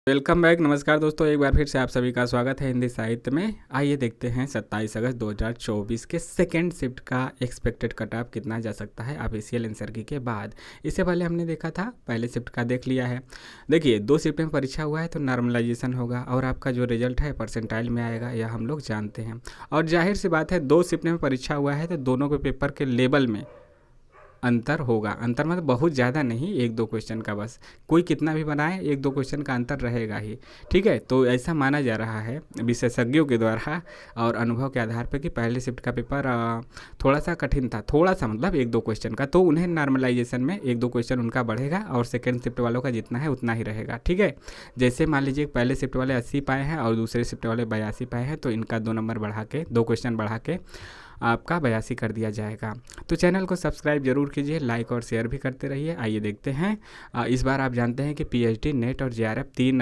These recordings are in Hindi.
Welcome back. नमस्कार दोस्तों, एक बार फिर से आप सभी का स्वागत है हिंदी साहित्य में। आइए देखते हैं 27 अगस्त 2024 के सेकेंड शिफ्ट का एक्सपेक्टेड कट ऑफ कितना जा सकता है ऑफिशियल आंसर की के बाद। इससे पहले हमने देखा था, पहले शिफ्ट का देख लिया है। देखिए, 2 शिफ्ट में परीक्षा हुआ है तो नॉर्मलाइजेशन होगा और आपका जो रिजल्ट है परसेंटाइल में आएगा, यह हम लोग जानते हैं। और जाहिर सी बात है, 2 शिफ्ट में परीक्षा हुआ है तो दोनों के पेपर के लेवल में अंतर होगा। अंतर मतलब बहुत ज़्यादा नहीं, 1-2 क्वेश्चन का बस। कोई कितना भी बनाए, 1-2 क्वेश्चन का अंतर रहेगा ही। ठीक है, तो ऐसा माना जा रहा है विशेषज्ञों के द्वारा और अनुभव के आधार पर कि पहले शिफ्ट का पेपर थोड़ा सा कठिन था। थोड़ा सा मतलब 1-2 क्वेश्चन का, तो उन्हें नॉर्मलाइजेशन में 1-2 क्वेश्चन उनका बढ़ेगा और सेकेंड शिफ्ट वालों का जितना है उतना ही रहेगा। ठीक है, जैसे मान लीजिए पहले शिफ्ट वाले 80 पाए हैं और दूसरे शिफ्ट वाले 82 पाए हैं, तो इनका 2 नंबर बढ़ा के, 2 क्वेश्चन बढ़ा के आपका 82 कर दिया जाएगा। तो चैनल को सब्सक्राइब जरूर कीजिए, लाइक और शेयर भी करते रहिए। आइए देखते हैं, इस बार आप जानते हैं कि पीएचडी, नेट और जेआरएफ 3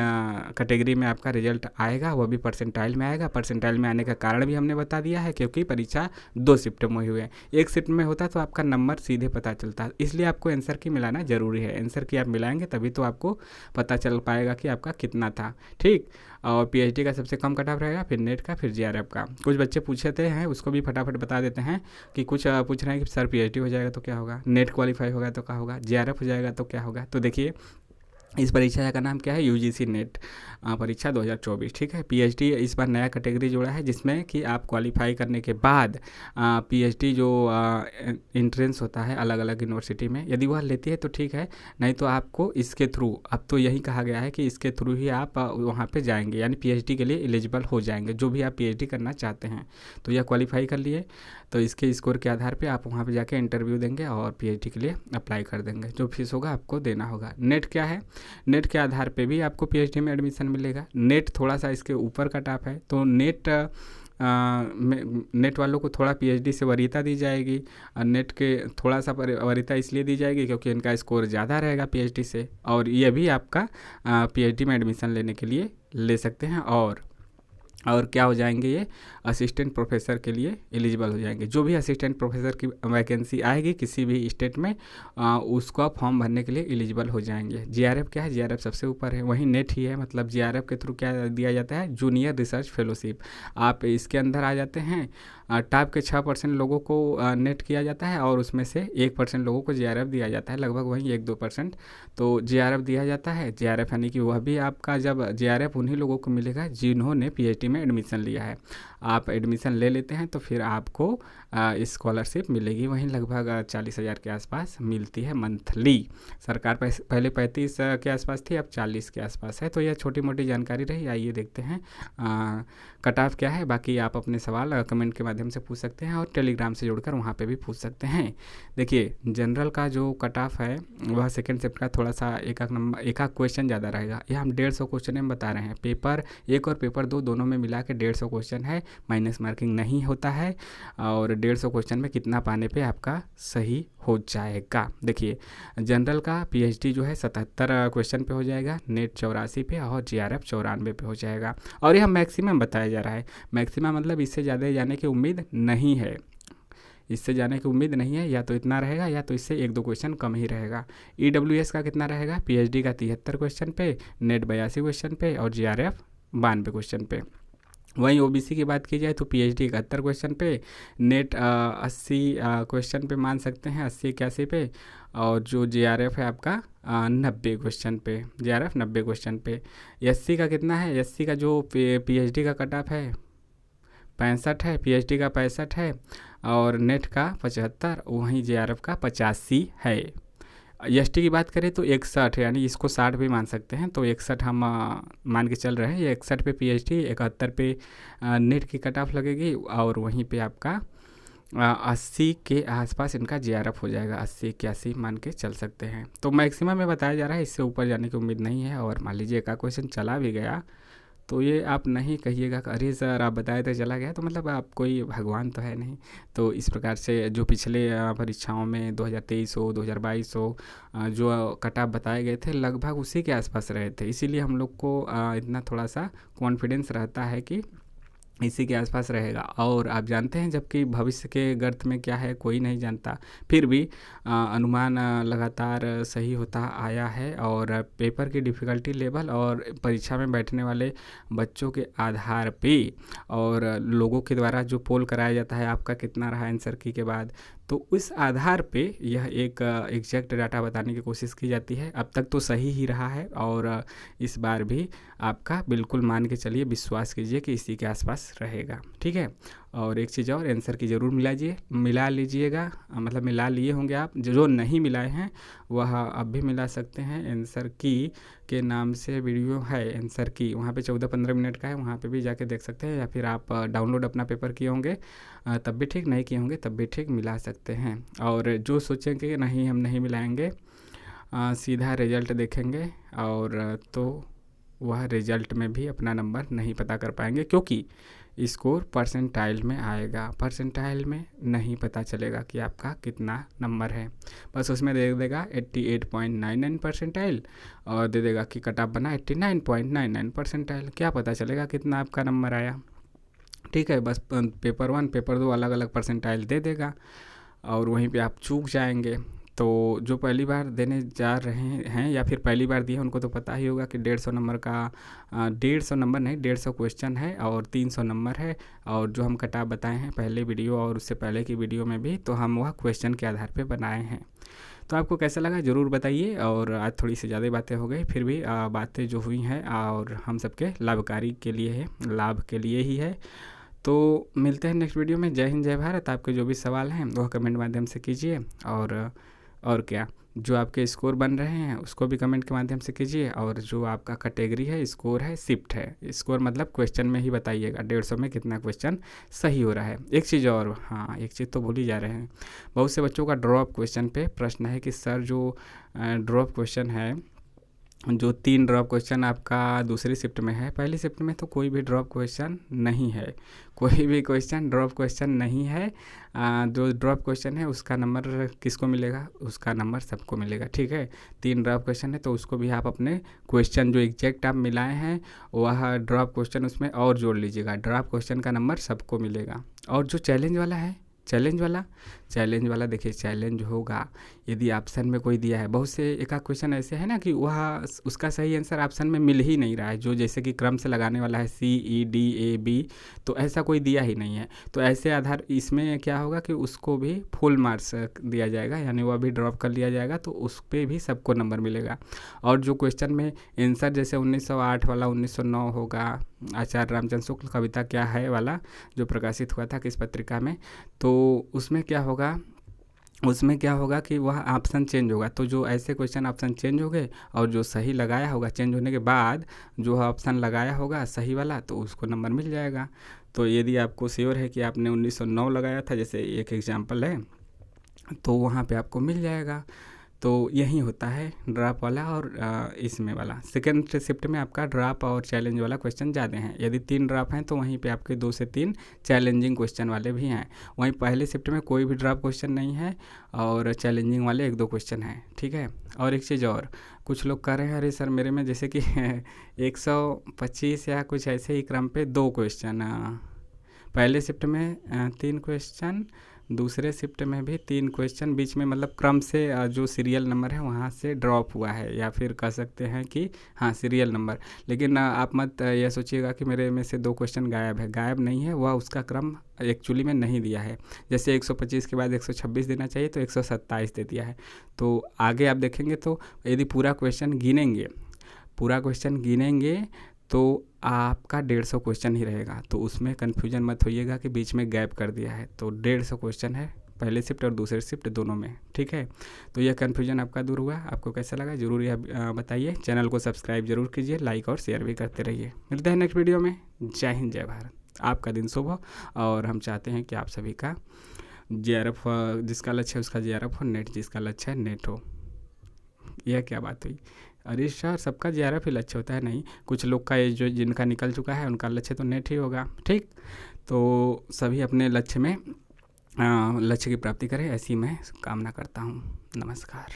कैटेगरी में आपका रिजल्ट आएगा, वो भी परसेंटाइल में आएगा। परसेंटाइल में आने का कारण भी हमने बता दिया है, क्योंकि परीक्षा 2 शिफ्ट में हुई है। एक शिफ्ट में होता तो आपका नंबर सीधे पता चलता, इसलिए आपको आंसर की मिलाना जरूरी है। आंसर की आप मिलाएंगे तभी तो आपको पता चल पाएगा कि आपका कितना था। ठीक, और पीएचडी का सबसे कम कट ऑफ रहेगा, फिर नेट का, फिर जेआरएफ का। कुछ बच्चे पूछते हैं, उसको भी फटाफट बता देते हैं कि कुछ पूछ रहे हैं कि सर पीएचडी हो जाएगा तो क्या होगा, नेट क्वालिफाई होगा तो क्या होगा, जेआरएफ हो जाएगा तो क्या होगा। तो देखिए, इस परीक्षा का नाम क्या है, यूजीसी नेट परीक्षा 2024। ठीक है, पीएचडी इस बार नया कैटेगरी जोड़ा है, जिसमें कि आप क्वालिफाई करने के बाद पीएचडी जो इंट्रेंस होता है अलग अलग यूनिवर्सिटी में, यदि वह लेती है तो ठीक है, नहीं तो आपको इसके थ्रू, अब तो यही कहा गया है कि इसके थ्रू ही आप वहाँ पे जाएंगे, यानी पीएचडी के लिए एलिजिबल हो जाएंगे। जो भी आप पीएचडी करना चाहते हैं तो यह क्वालिफाई कर लिए, तो इसके स्कोर के आधार पे आप वहाँ पे जाके इंटरव्यू देंगे और पीएचडी के लिए अप्लाई कर देंगे। जो फीस होगा आपको देना होगा। नेट क्या है, नेट के आधार पे भी आपको पीएचडी में एडमिशन मिलेगा। नेट थोड़ा सा इसके ऊपर का टॉप है, तो नेट वालों को थोड़ा पीएचडी से वरीयता दी जाएगी। नेट के थोड़ा सा वरीयता इसलिए दी जाएगी क्योंकि इनका स्कोर ज़्यादा रहेगा पीएचडी से, और ये भी आपका पीएचडी में एडमिशन लेने के लिए ले सकते हैं। और क्या हो जाएंगे, ये असिस्टेंट प्रोफेसर के लिए एलिजिबल हो जाएंगे। जो भी असिस्टेंट प्रोफेसर की वैकेंसी आएगी किसी भी स्टेट में, उसका फॉर्म भरने के लिए एलिजिबल हो जाएंगे। जेआरएफ क्या है, जेआरएफ सबसे ऊपर है, वहीं नेट ही है। मतलब जेआरएफ के थ्रू क्या दिया जाता है, जूनियर रिसर्च फेलोशिप। आप इसके अंदर आ जाते हैं, टॉप के 6% लोगों को नेट किया जाता है और उसमें से 1% लोगों को जेआरएफ दिया जाता है, लगभग वहीं 1-2%। तो जेआरएफ दिया जाता है। जेआरएफ यानी कि वह भी आपका, जब जेआरएफ उन्हीं लोगों को मिलेगा जिन्होंने पीएचडी में एडमिशन लिया है। आप एडमिशन ले लेते हैं तो फिर आपको स्कॉलरशिप मिलेगी, वहीं लगभग 40,000 के आसपास मिलती है मंथली। सरकार पहले 35 के आसपास थी, अब 40 के आसपास है। तो यह छोटी मोटी जानकारी रही। आइए देखते हैं कट ऑफ क्या है। बाकी आप अपने सवाल कमेंट के माध्यम से पूछ सकते हैं और टेलीग्राम से जुड़कर वहाँ पे भी पूछ सकते हैं। देखिए, जनरल का जो कट ऑफ है वह सेकेंड शिफ्ट का थोड़ा सा एक क्वेश्चन ज़्यादा रहेगा। यह हम 150 क्वेश्चन में बता रहे हैं। पेपर 1 और पेपर 2 दोनों में मिला के 150 क्वेश्चन है, माइनस मार्किंग नहीं होता है। और 150 क्वेश्चन में कितना पाने पे आपका सही हो जाएगा। देखिए, जनरल का पीएचडी जो है 77 क्वेश्चन पे हो जाएगा, नेट 84 पे और जेआरएफ 94 पे हो जाएगा। और यह मैक्सिमम बताया जा रहा है। मैक्सिमम मतलब इससे ज़्यादा जाने की उम्मीद नहीं है, इससे जाने की उम्मीद नहीं है। या तो इतना रहेगा या तो इससे 1-2 क्वेश्चन कम ही रहेगा। ईडब्ल्यूएस का कितना रहेगा, पीएचडी का 73 क्वेश्चन पे, नेट 82 क्वेश्चन पे और जेआरएफ 92 क्वेश्चन पे। वहीं ओबीसी की बात की जाए तो पीएचडी 71 क्वेश्चन पे, नेट 80 क्वेश्चन पे मान सकते हैं, 80-81 पे, और जो जेआरएफ है आपका 90 क्वेश्चन पे, जेआरएफ 90 क्वेश्चन पे। एससी का कितना है, एससी का जो पीएचडी का कट ऑफ है 65 है, पीएचडी का 65 है और नेट का 75, वहीं जेआरएफ का 85 है। एसटी की बात करें तो 61, यानी इसको 60 भी मान सकते हैं, तो 61 हम मान के चल रहे हैं। 61 पे पीएचडी, 71 पे नेट की कट ऑफ लगेगी और वहीं पे आपका 80 के आसपास इनका जेआरएफ हो जाएगा। 80-81 मान के चल सकते हैं। तो मैक्सिमम में बताया जा रहा है, इससे ऊपर जाने की उम्मीद नहीं है। और मान लीजिए एक क्वेश्चन चला भी गया तो ये आप नहीं कहिएगा कि अरे सर आप बताए थे चला गया, तो मतलब आप कोई भगवान तो है नहीं। तो इस प्रकार से जो पिछले परीक्षाओं में 2023 हो, 2022 हो, जो कट ऑफ बताए गए थे लगभग उसी के आसपास रहे थे। इसीलिए हम लोग को इतना थोड़ा सा कॉन्फिडेंस रहता है कि इसी के आसपास रहेगा। और आप जानते हैं जबकि भविष्य के गर्त में क्या है कोई नहीं जानता, फिर भी अनुमान लगातार सही होता आया है। और पेपर की डिफ़िकल्टी लेवल और परीक्षा में बैठने वाले बच्चों के आधार पे और लोगों के द्वारा जो पोल कराया जाता है आपका कितना रहा आंसर की के बाद, तो उस आधार पे यह एक एग्जैक्ट डाटा बताने की कोशिश की जाती है। अब तक तो सही ही रहा है और इस बार भी आपका बिल्कुल मान के चलिए, विश्वास कीजिए कि इसी के आसपास रहेगा, ठीक है। और एक चीज़ और, आंसर की ज़रूर मिला लीजिएगा, मतलब मिला लिए होंगे आप, जो नहीं मिलाए हैं वह अब भी मिला सकते हैं। आंसर की के नाम से वीडियो है, आंसर की, वहाँ पे 14-15 मिनट का है, वहाँ पे भी जाके देख सकते हैं। या फिर आप डाउनलोड अपना पेपर किए होंगे तब भी ठीक, नहीं किए होंगे तब भी ठीक, मिला सकते हैं। और जो सोचेंगे कि नहीं हम नहीं मिलाएंगे, सीधा रिजल्ट देखेंगे और तो वह रिजल्ट में भी अपना नंबर नहीं पता कर पाएंगे, क्योंकि स्कोर परसेंटाइल में आएगा, परसेंटाइल में नहीं पता चलेगा कि आपका कितना नंबर है। बस उसमें दे देगा 88.99 परसेंटाइल और दे देगा कि कट ऑफ बना 89.99 परसेंटाइल, क्या पता चलेगा कितना आपका नंबर आया, ठीक है। बस पेपर 1 पेपर 2 अलग अलग परसेंटाइल दे देगा और वहीं पे आप चूक जाएंगे। तो जो पहली बार देने जा रहे हैं या फिर पहली बार दिए उनको तो पता ही होगा कि 150 नंबर का 150 नंबर नहीं 150 क्वेश्चन है और 300 नंबर है। और जो हम कटाव बताए हैं पहले वीडियो और उससे पहले की वीडियो में भी, तो हम वह क्वेश्चन के आधार पे बनाए हैं। तो आपको कैसा लगा ज़रूर बताइए। और आज थोड़ी सी ज़्यादा बातें हो गई, फिर भी बातें जो हुई हैं और हम सबके लाभकारी के लिए है, लाभ के लिए ही है। तो मिलते हैं नेक्स्ट वीडियो में। जय हिंद जय भारत। आपके जो भी सवाल हैं वह कमेंट माध्यम से कीजिए और क्या, जो आपके स्कोर बन रहे हैं उसको भी कमेंट के माध्यम से कीजिए। और जो आपका कैटेगरी है, स्कोर है, शिफ्ट है, स्कोर मतलब क्वेश्चन में ही बताइएगा 150 में कितना क्वेश्चन सही हो रहा है। एक चीज़ और, हाँ एक चीज़ तो भूल ही जा रहे हैं, बहुत से बच्चों का ड्रॉप क्वेश्चन पे प्रश्न है कि सर जो ड्रॉप क्वेश्चन है, जो 3 ड्रॉप क्वेश्चन आपका दूसरी शिफ्ट में है, पहली शिफ्ट में तो कोई भी ड्रॉप क्वेश्चन नहीं है, कोई भी क्वेश्चन ड्रॉप क्वेश्चन नहीं है। जो ड्रॉप क्वेश्चन है उसका नंबर किसको मिलेगा, उसका नंबर सबको मिलेगा, ठीक है। 3 ड्रॉप क्वेश्चन है तो उसको भी आप अपने क्वेश्चन जो एग्जैक्ट आप मिलाए हैं वह ड्रॉप क्वेश्चन उसमें और जोड़ लीजिएगा, ड्रॉप क्वेश्चन का नंबर सबको मिलेगा। और जो चैलेंज वाला है, चैलेंज वाला देखिए, चैलेंज होगा यदि ऑप्शन में कोई दिया है, बहुत से एक आध क्वेश्चन ऐसे है ना कि वह उसका सही आंसर ऑप्शन में मिल ही नहीं रहा है, जो जैसे कि क्रम से लगाने वाला है CEDAB, तो ऐसा कोई दिया ही नहीं है। तो ऐसे आधार इसमें क्या होगा कि उसको भी फुल मार्क्स दिया जाएगा, यानी वह भी ड्रॉप कर लिया जाएगा, तो उस पर भी सबको नंबर मिलेगा। और जो क्वेश्चन में आंसर जैसे 1908 वाला 1909 होगा, आचार्य रामचंद्र शुक्ल कविता क्या है वाला जो प्रकाशित हुआ था किस पत्रिका में, तो उसमें क्या होगा कि वह ऑप्शन चेंज होगा। तो जो ऐसे क्वेश्चन ऑप्शन चेंज हो गए और जो सही लगाया होगा, चेंज होने के बाद जो ऑप्शन लगाया होगा सही वाला, तो उसको नंबर मिल जाएगा। तो यदि आपको श्योर है कि आपने 1909 लगाया था, जैसे एक एग्जाम्पल है, तो वहाँ पे आपको मिल जाएगा। तो यही होता है ड्रॉप वाला और इसमें वाला। सेकेंड शिफ्ट में आपका ड्रॉप और चैलेंज वाला क्वेश्चन ज़्यादा हैं। यदि 3 ड्रॉप हैं तो वहीं पे आपके 2 से 3 चैलेंजिंग क्वेश्चन वाले भी हैं। वहीं पहले शिफ्ट में कोई भी ड्रॉप क्वेश्चन नहीं है और चैलेंजिंग वाले 1-2 क्वेश्चन हैं, ठीक है। और एक चीज़ और, कुछ लोग कह रहे हैं अरे सर मेरे में जैसे कि 125 या कुछ ऐसे ही क्रम पे 2 क्वेश्चन, पहले शिफ्ट में 3 क्वेश्चन, दूसरे शिफ्ट में भी 3 क्वेश्चन, बीच में मतलब क्रम से जो सीरियल नंबर है वहाँ से ड्रॉप हुआ है, या फिर कह सकते हैं कि हाँ सीरियल नंबर। लेकिन आप मत यह सोचिएगा कि मेरे में से 2 क्वेश्चन गायब है, गायब नहीं है, वह उसका क्रम एक्चुअली में नहीं दिया है। जैसे 125 के बाद 126 देना चाहिए तो 127 दे दिया है। तो आगे आप देखेंगे तो यदि पूरा क्वेश्चन गिनेंगे तो आपका 150 क्वेश्चन ही रहेगा। तो उसमें कन्फ्यूजन मत होइएगा कि बीच में गैप कर दिया है, तो 150 क्वेश्चन है पहले शिफ्ट और दूसरे शिफ्ट दोनों में, ठीक है। तो यह कन्फ्यूजन आपका दूर हुआ। आपको कैसा लगा ज़रूर यह बताइए। चैनल को सब्सक्राइब जरूर कीजिए, लाइक और शेयर भी करते रहिए। मिलते हैं नेक्स्ट वीडियो में। जय हिंद जय भारत। आपका दिन शुभ हो और हम चाहते हैं कि आप सभी का JRF जिसका लक्ष्य है उसका JRF हो, नेट जिसका लक्ष्य है नेट हो। यह क्या बात हुई? अरे सर सबका JRF ही लक्ष्य होता है, नहीं, कुछ लोग का ये जो जिनका निकल चुका है उनका लक्ष्य तो नेट ही होगा, ठीक। तो सभी अपने लक्ष्य की प्राप्ति करें, ऐसी मैं कामना करता हूँ। नमस्कार।